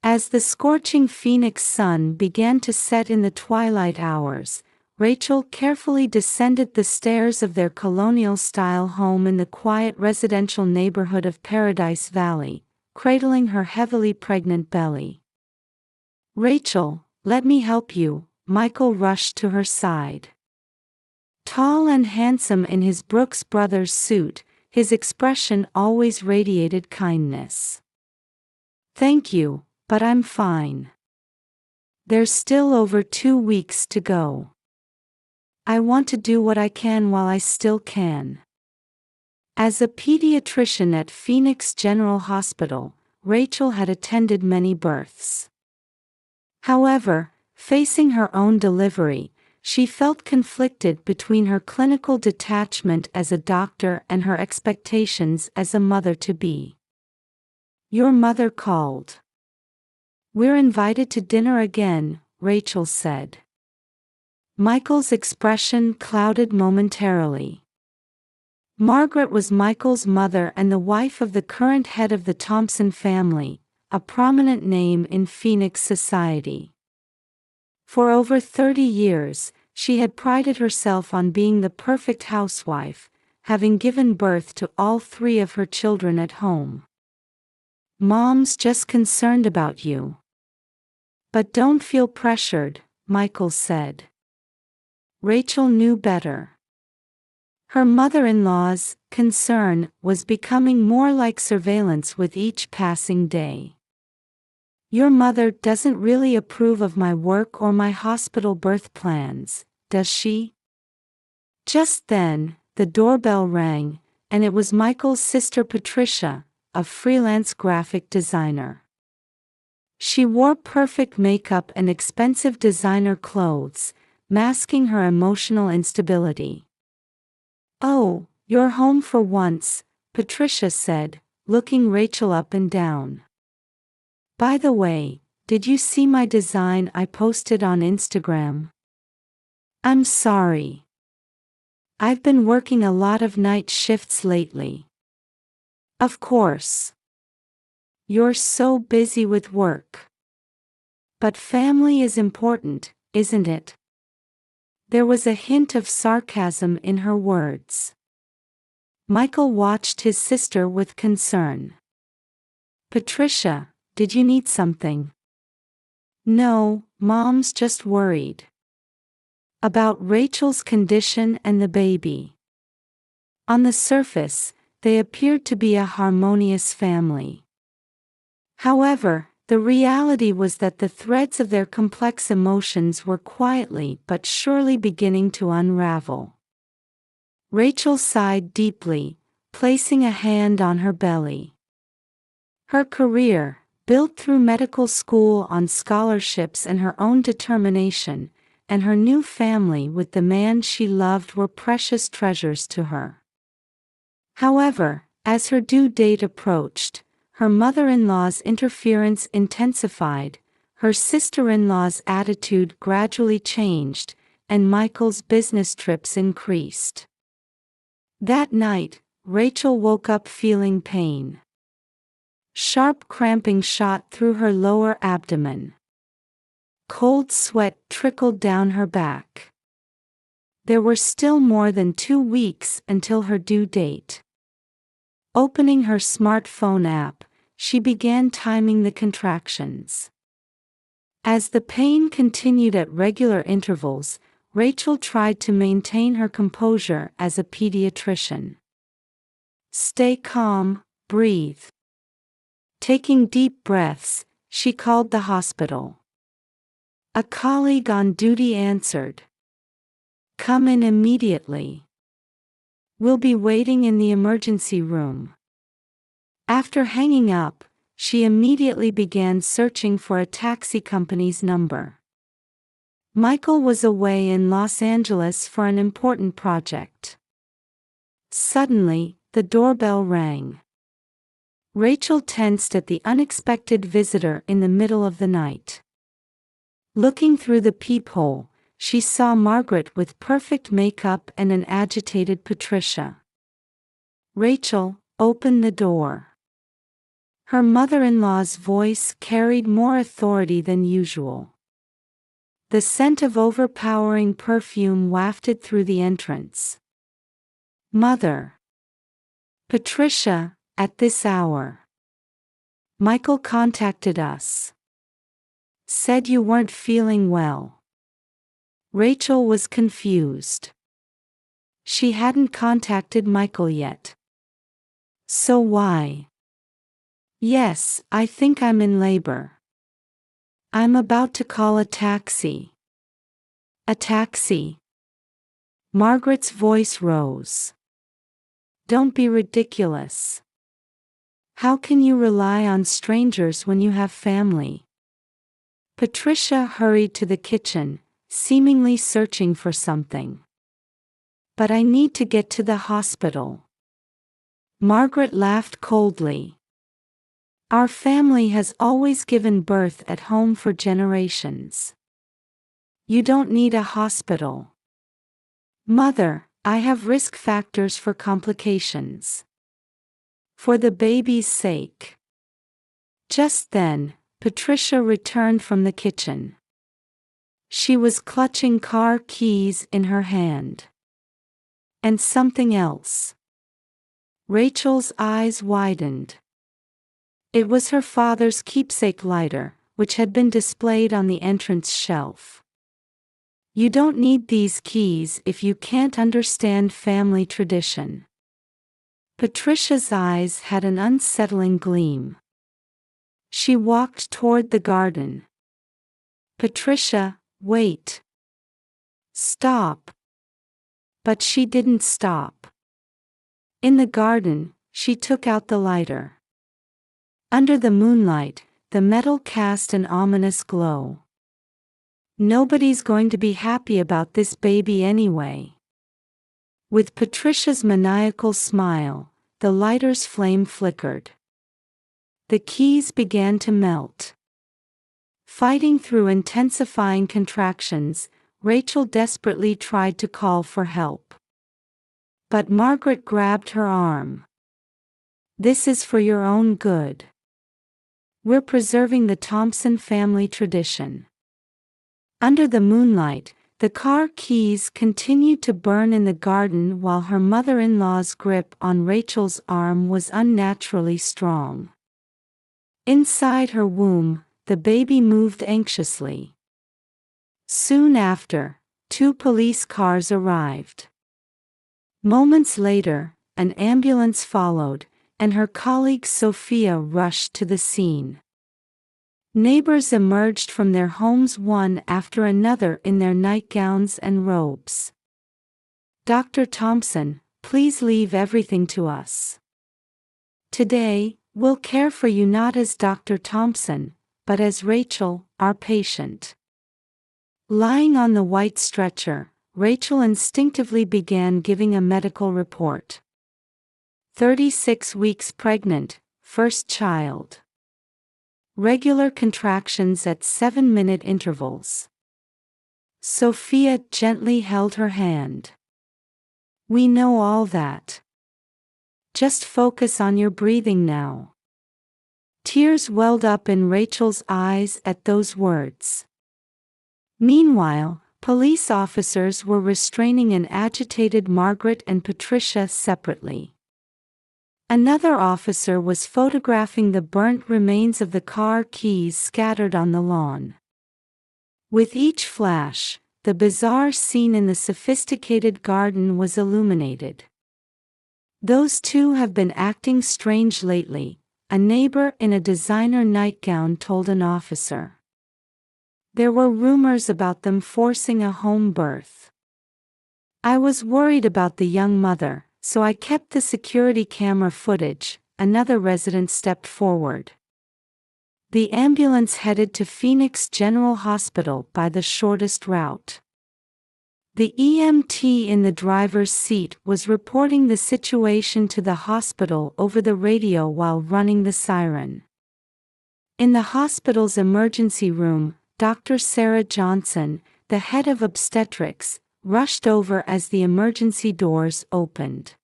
As the scorching Phoenix sun began to set in the twilight hours, Rachel carefully descended the stairs of their colonial-style home in the quiet residential neighborhood of Paradise Valley, cradling her heavily pregnant belly. "Rachel, let me help you," Michael rushed to her side. Tall and handsome in his Brooks Brothers suit, his expression always radiated kindness. "Thank you, but I'm fine. There's still over 2 weeks to go. I want to do what I can while I still can." As a pediatrician at Phoenix General Hospital, Rachel had attended many births. However, facing her own delivery, she felt conflicted between her clinical detachment as a doctor and her expectations as a mother-to-be. "Your mother called. We're invited to dinner again," Rachel said. Michael's expression clouded momentarily. Margaret was Michael's mother and the wife of the current head of the Thompson family, a prominent name in Phoenix society. For over 30 years, she had prided herself on being the perfect housewife, having given birth to all 3 of her children at home. "Mom's just concerned about you. But don't feel pressured," Michael said. Rachel knew better. Her mother-in-law's concern was becoming more like surveillance with each passing day. "Your mother doesn't really approve of my work or my hospital birth plans, does she?" Just then, the doorbell rang, and it was Michael's sister Patricia, a freelance graphic designer. She wore perfect makeup and expensive designer clothes, masking her emotional instability. "Oh, you're home for once," Patricia said, looking Rachel up and down. "By the way, did you see my design I posted on Instagram?" "I'm sorry. I've been working a lot of night shifts lately." "Of course. You're so busy with work. But family is important, isn't it?" There was a hint of sarcasm in her words. Michael watched his sister with concern. "Patricia, did you need something?" "No, Mom's just worried about Rachel's condition and the baby." On the surface, they appeared to be a harmonious family. However, the reality was that the threads of their complex emotions were quietly but surely beginning to unravel. Rachel sighed deeply, placing a hand on her belly. Her career, built through medical school on scholarships and her own determination, and her new family with the man she loved were precious treasures to her. However, as her due date approached, her mother-in-law's interference intensified, her sister-in-law's attitude gradually changed, and Michael's business trips increased. That night, Rachel woke up feeling pain. Sharp cramping shot through her lower abdomen. Cold sweat trickled down her back. There were still more than 2 weeks until her due date. Opening her smartphone app, she began timing the contractions. As the pain continued at regular intervals, Rachel tried to maintain her composure as a pediatrician. "Stay calm, breathe." Taking deep breaths, she called the hospital. A colleague on duty answered. "Come in immediately. We'll be waiting in the emergency room." After hanging up, she immediately began searching for a taxi company's number. Michael was away in Los Angeles for an important project. Suddenly, the doorbell rang. Rachel tensed at the unexpected visitor in the middle of the night. Looking through the peephole, she saw Margaret with perfect makeup and an agitated Patricia. "Rachel, open the door." Her mother-in-law's voice carried more authority than usual. The scent of overpowering perfume wafted through the entrance. "Mother." "Patricia, at this hour." "Michael contacted us. Said you weren't feeling well." Rachel was confused. She hadn't contacted Michael yet. "So why?" "Yes, I think I'm in labor. I'm about to call a taxi." "A taxi?" Margaret's voice rose. "Don't be ridiculous. How can you rely on strangers when you have family?" Patricia hurried to the kitchen, seemingly searching for something. "But I need to get to the hospital." Margaret laughed coldly. "Our family has always given birth at home for generations. You don't need a hospital." "Mother, I have risk factors for complications. For the baby's sake." Just then, Patricia returned from the kitchen. She was clutching car keys in her hand. "And something else." Rachel's eyes widened. It was her father's keepsake lighter, which had been displayed on the entrance shelf. "You don't need these keys if you can't understand family tradition." Patricia's eyes had an unsettling gleam. She walked toward the garden. "Patricia, wait. Stop." But she didn't stop. In the garden, she took out the lighter. Under the moonlight, the metal cast an ominous glow. "Nobody's going to be happy about this baby anyway." With Patricia's maniacal smile, the lighter's flame flickered. The keys began to melt. Fighting through intensifying contractions, Rachel desperately tried to call for help. But Margaret grabbed her arm. "This is for your own good. We're preserving the Thompson family tradition." Under the moonlight, the car keys continued to burn in the garden while her mother-in-law's grip on Rachel's arm was unnaturally strong. Inside her womb, the baby moved anxiously. Soon after, 2 police cars arrived. Moments later, an ambulance followed, and her colleague Sophia rushed to the scene. Neighbors emerged from their homes one after another in their nightgowns and robes. "Dr. Thompson, please leave everything to us. Today, we'll care for you not as Dr. Thompson, but as Rachel, our patient." Lying on the white stretcher, Rachel instinctively began giving a medical report. 36 weeks pregnant, first child. Regular contractions at 7-minute intervals. Sophia gently held her hand. "We know all that. Just focus on your breathing now." Tears welled up in Rachel's eyes at those words. Meanwhile, police officers were restraining an agitated Margaret and Patricia separately. Another officer was photographing the burnt remains of the car keys scattered on the lawn. With each flash, the bizarre scene in the sophisticated garden was illuminated. "Those two have been acting strange lately," a neighbor in a designer nightgown told an officer. "There were rumors about them forcing a home birth. I was worried about the young mother, so I kept the security camera footage," another resident stepped forward. The ambulance headed to Phoenix General Hospital by the shortest route. The EMT in the driver's seat was reporting the situation to the hospital over the radio while running the siren. In the hospital's emergency room, Dr. Sarah Johnson, the head of obstetrics, rushed over as the emergency doors opened.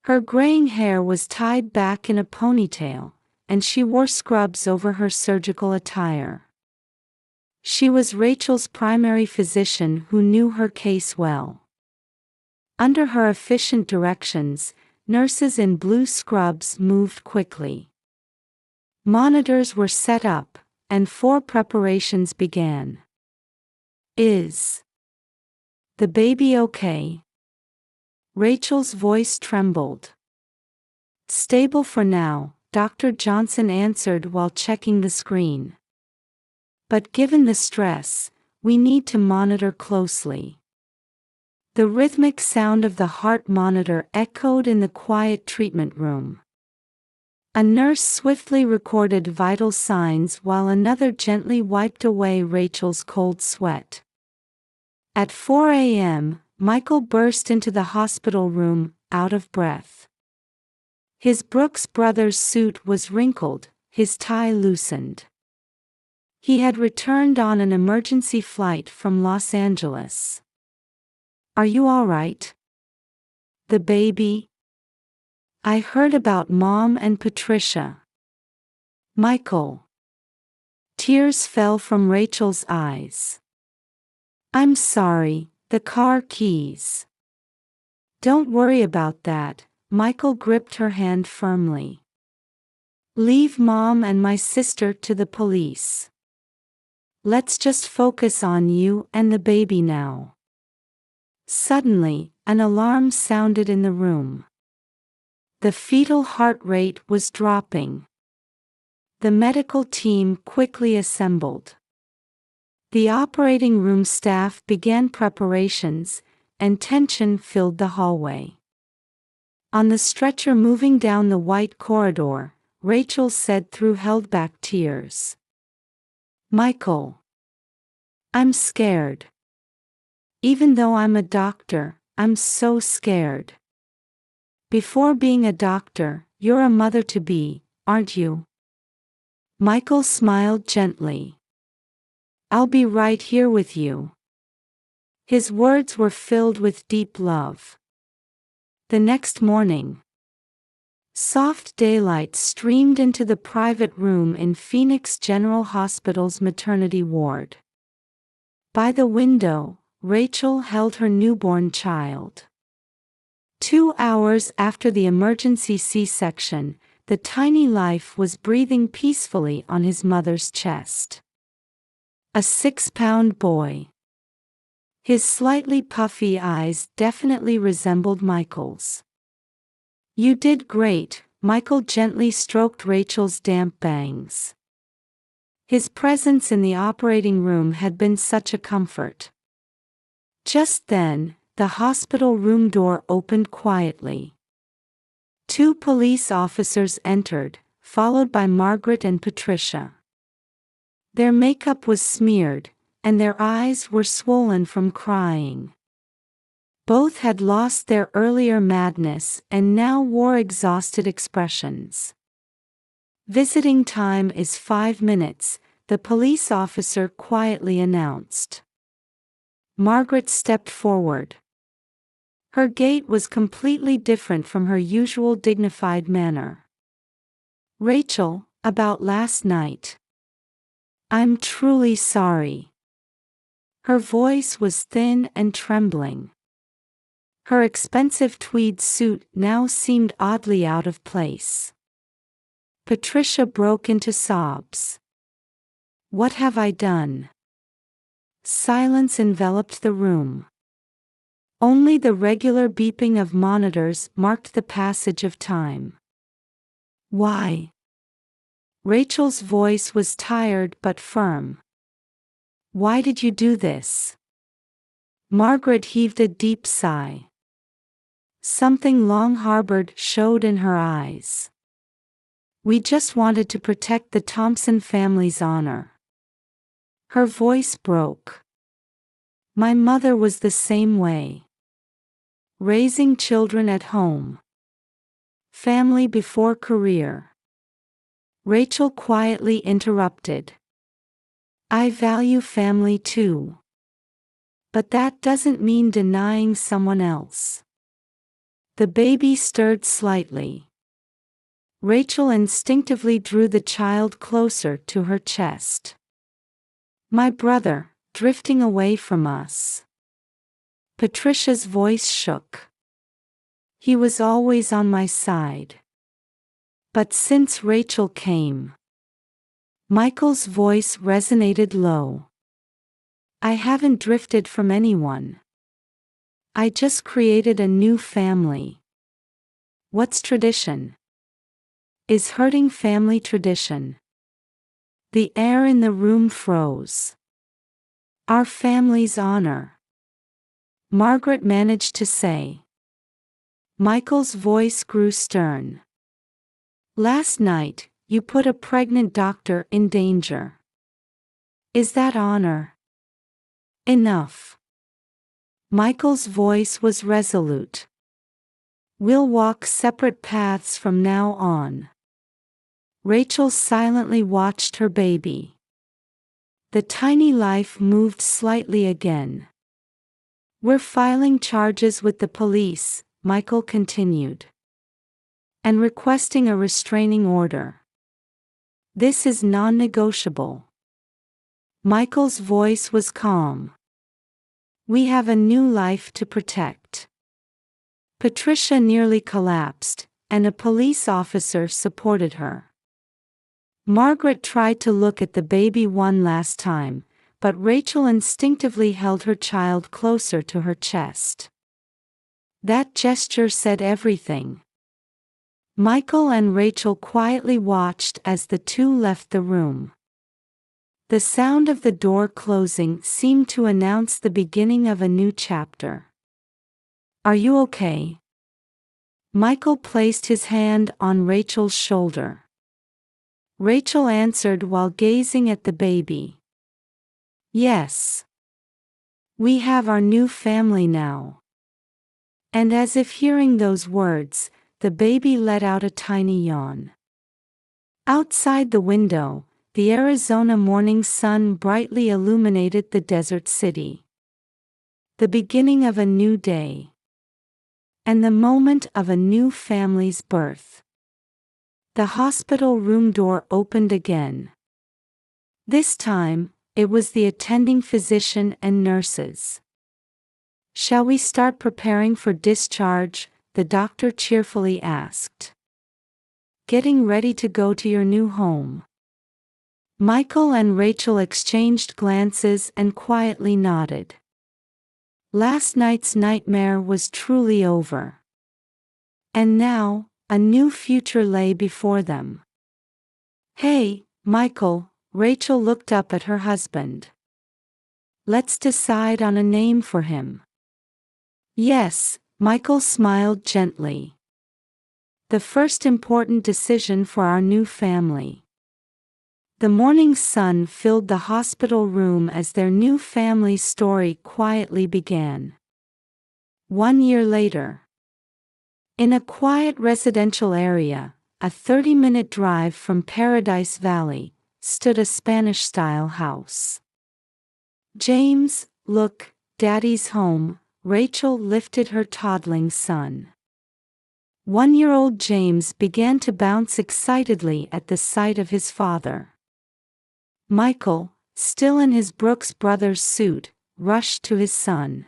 Her graying hair was tied back in a ponytail, and she wore scrubs over her surgical attire. She was Rachel's primary physician who knew her case well. Under her efficient directions, nurses in blue scrubs moved quickly. Monitors were set up, and 4 preparations began. Is the baby okay? Rachel's voice trembled. Stable for now, Dr. Johnson answered while checking the screen. But given the stress, we need to monitor closely. The rhythmic sound of the heart monitor echoed in the quiet treatment room. A nurse swiftly recorded vital signs while another gently wiped away Rachel's cold sweat. At 4 a.m., Michael burst into the hospital room, out of breath. His Brooks Brothers suit was wrinkled, his tie loosened. He had returned on an emergency flight from Los Angeles. "Are you all right? The baby? I heard about Mom and Patricia." Michael. Tears fell from Rachel's eyes. "I'm sorry, the car keys." "Don't worry about that," Michael gripped her hand firmly. "Leave Mom and my sister to the police. Let's just focus on you and the baby now." Suddenly, an alarm sounded in the room. The fetal heart rate was dropping. The medical team quickly assembled. The operating room staff began preparations, and tension filled the hallway. On the stretcher moving down the white corridor, Rachel said through held-back tears, "Michael, I'm scared. Even though I'm a doctor, I'm so scared." "Before being a doctor, you're a mother-to-be, aren't you?" Michael smiled gently. "I'll be right here with you." His words were filled with deep love. The next morning, soft daylight streamed into the private room in Phoenix General Hospital's maternity ward. By the window, Rachel held her newborn child. 2 hours after the emergency C-section, the tiny life was breathing peacefully on his mother's chest. A 6-pound boy. His slightly puffy eyes definitely resembled Michael's. "You did great," Michael gently stroked Rachel's damp bangs. His presence in the operating room had been such a comfort. Just then, the hospital room door opened quietly. 2 police officers entered, followed by Margaret and Patricia. Their makeup was smeared, and their eyes were swollen from crying. Both had lost their earlier madness and now wore exhausted expressions. "Visiting time is 5 minutes," the police officer quietly announced. Margaret stepped forward. Her gait was completely different from her usual dignified manner. "Rachel, about last night. I'm truly sorry." Her voice was thin and trembling. Her expensive tweed suit now seemed oddly out of place. Patricia broke into sobs. "What have I done?" Silence enveloped the room. Only the regular beeping of monitors marked the passage of time. "Why?" Rachel's voice was tired but firm. "Why did you do this?" Margaret heaved a deep sigh. Something long-harbored showed in her eyes. "We just wanted to protect the Thompson family's honor." Her voice broke. "My mother was the same way. Raising children at home. Family before career." Rachel quietly interrupted. "I value family too. But that doesn't mean denying someone else." The baby stirred slightly. Rachel instinctively drew the child closer to her chest. My brother, drifting away from us. Patricia's voice shook. He was always on my side. But since Rachel came. Michael's voice resonated low. I haven't drifted from anyone. I just created a new family. What's tradition? Is hurting family tradition? The air in the room froze. Our family's honor. Margaret managed to say. Michael's voice grew stern. Last night, you put a pregnant doctor in danger. Is that honor? Enough. Michael's voice was resolute. We'll walk separate paths from now on. Rachel silently watched her baby. The tiny life moved slightly again. We're filing charges with the police, Michael continued. And requesting a restraining order. This is non-negotiable. Michael's voice was calm. We have a new life to protect. Patricia nearly collapsed, and a police officer supported her. Margaret tried to look at the baby one last time, but Rachel instinctively held her child closer to her chest. That gesture said everything. Michael and Rachel quietly watched as the two left the room. The sound of the door closing seemed to announce the beginning of a new chapter. Are you okay? Michael placed his hand on Rachel's shoulder. Rachel answered while gazing at the baby. Yes. We have our new family now. And as if hearing those words, the baby let out a tiny yawn. Outside the window, the Arizona morning sun brightly illuminated the desert city. The beginning of a new day. And the moment of a new family's birth. The hospital room door opened again. This time, it was the attending physician and nurses. Shall we start preparing for discharge? The doctor cheerfully asked. Getting ready to go to your new home. Michael and Rachel exchanged glances and quietly nodded. Last night's nightmare was truly over. And now, a new future lay before them. Hey, Michael, Rachel looked up at her husband. Let's decide on a name for him. Yes, Michael smiled gently. The first important decision for our new family. The morning sun filled the hospital room as their new family story quietly began. 1 year later. In a quiet residential area, a 30-minute drive from Paradise Valley, stood a Spanish-style house. James, look, Daddy's home, Rachel lifted her toddling son. 1-year-old James began to bounce excitedly at the sight of his father. Michael, still in his Brooks Brothers suit, rushed to his son.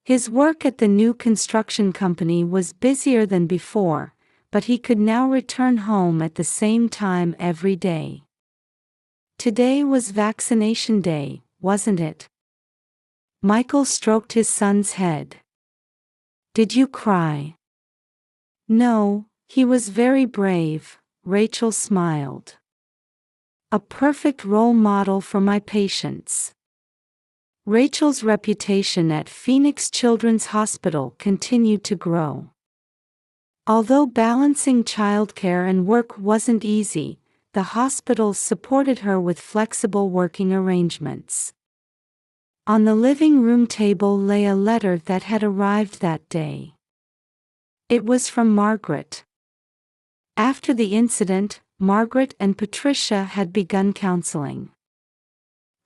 His work at the new construction company was busier than before, but he could now return home at the same time every day. Today was vaccination day, wasn't it? Michael stroked his son's head. Did you cry? No, he was very brave, Rachel smiled. A perfect role model for my patients. Rachel's reputation at Phoenix Children's Hospital continued to grow. Although balancing childcare and work wasn't easy, the hospital supported her with flexible working arrangements. On the living room table lay a letter that had arrived that day. It was from Margaret. After the incident, Margaret and Patricia had begun counseling.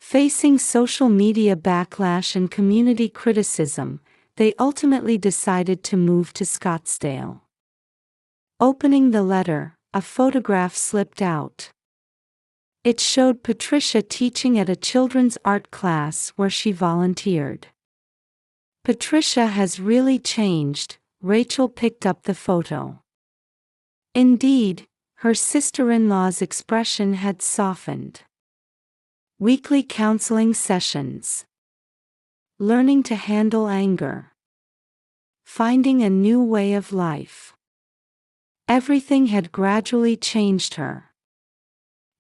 Facing social media backlash and community criticism, they ultimately decided to move to Scottsdale. Opening the letter, a photograph slipped out. It showed Patricia teaching at a children's art class where she volunteered. Patricia has really changed, Rachel picked up the photo. Indeed, her sister-in-law's expression had softened. Weekly counseling sessions. Learning to handle anger. Finding a new way of life. Everything had gradually changed her.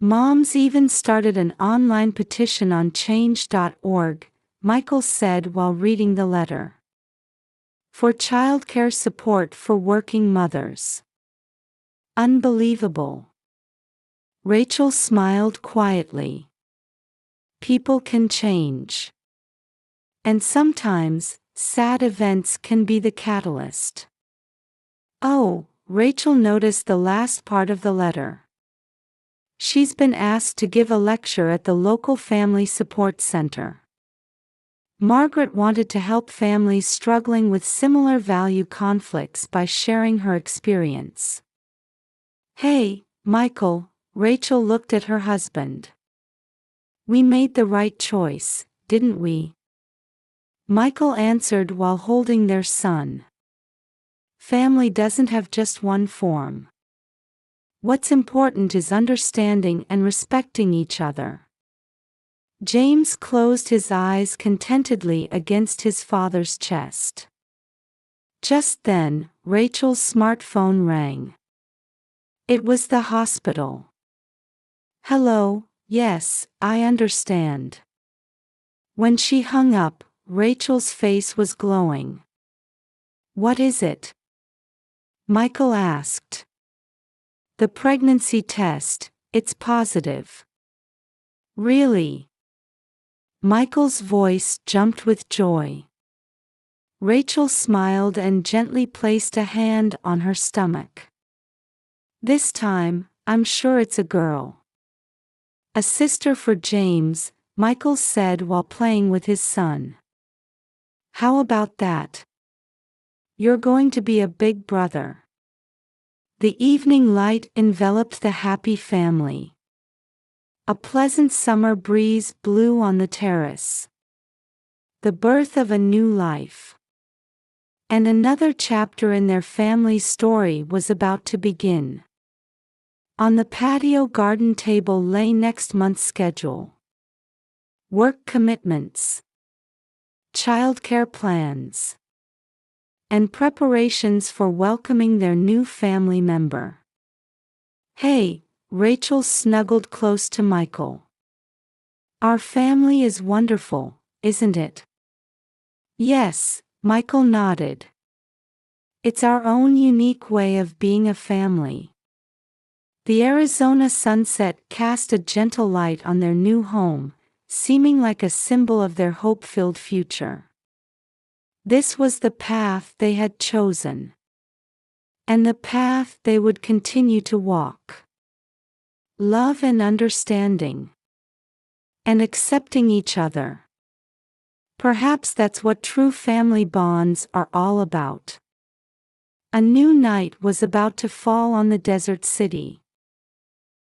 Moms even started an online petition on change.org, Michael said while reading the letter. For childcare support for working mothers. Unbelievable. Rachel smiled quietly. People can change. And sometimes, sad events can be the catalyst. Oh, Rachel noticed the last part of the letter. She's been asked to give a lecture at the local family support center. Margaret wanted to help families struggling with similar value conflicts by sharing her experience. Hey, Michael, Rachel looked at her husband. We made the right choice, didn't we? Michael answered while holding their son. Family doesn't have just one form. What's important is understanding and respecting each other. James closed his eyes contentedly against his father's chest. Just then, Rachel's smartphone rang. It was the hospital. Hello, yes, I understand. When she hung up, Rachel's face was glowing. What is it? Michael asked. The pregnancy test, it's positive. Really? Michael's voice jumped with joy. Rachel smiled and gently placed a hand on her stomach. This time, I'm sure it's a girl. A sister for James, Michael said while playing with his son. How about that? You're going to be a big brother. The evening light enveloped the happy family. A pleasant summer breeze blew on the terrace. The birth of a new life. And another chapter in their family's story was about to begin. On the patio garden table lay next month's schedule. Work commitments. Childcare plans. And preparations for welcoming their new family member. Hey, Rachel snuggled close to Michael. Our family is wonderful, isn't it? Yes, Michael nodded. It's our own unique way of being a family. The Arizona sunset cast a gentle light on their new home, seeming like a symbol of their hope-filled future. This was the path they had chosen. And the path they would continue to walk. Love and understanding. And accepting each other. Perhaps that's what true family bonds are all about. A new night was about to fall on the desert city.